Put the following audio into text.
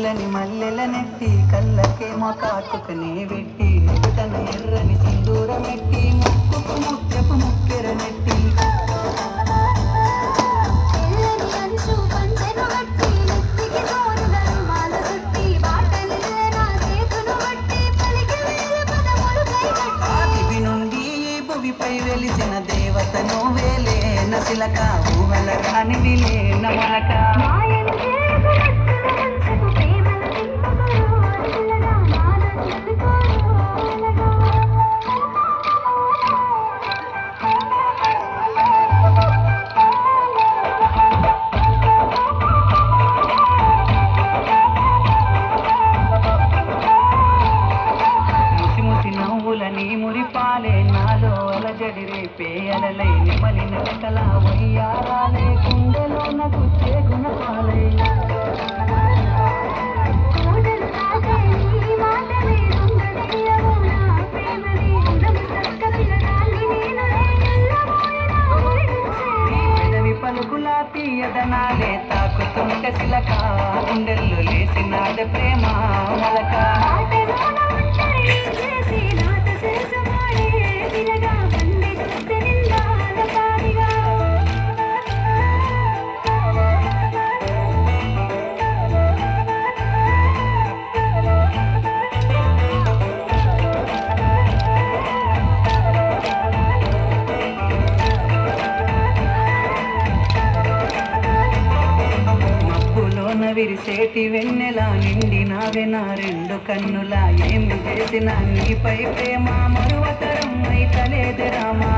తెల్లని మల్లెల నెట్టి కళ్ళకేమో కాటుకనే పెట్టి నుదుటన ఎర్రని సింధూరమెట్టి ముక్కుకు ముత్యపు ముక్కెర నెట్టి భువిపై వెలిసిన దేవత నువ్వేలే నసిలక ఊహల రానివిలే నమలక నీ మురిపాలే నాలో అలజడి రేపే అలలై నిమలిన కల వయ్యారాలే గుండెలో నగుచ్చే గుణపాలై పెదవి పలుకులా తీయదనాలే తాకుతుంట శిలక గుండెల్లో లేసినాద ప్రేమ మలక విరిసేటి వెన్నెలా నిండినావే నా రెండు కన్నులా ఏమి చేసినా నీపై ప్రేమ మరువతరం అయితలేదే రామా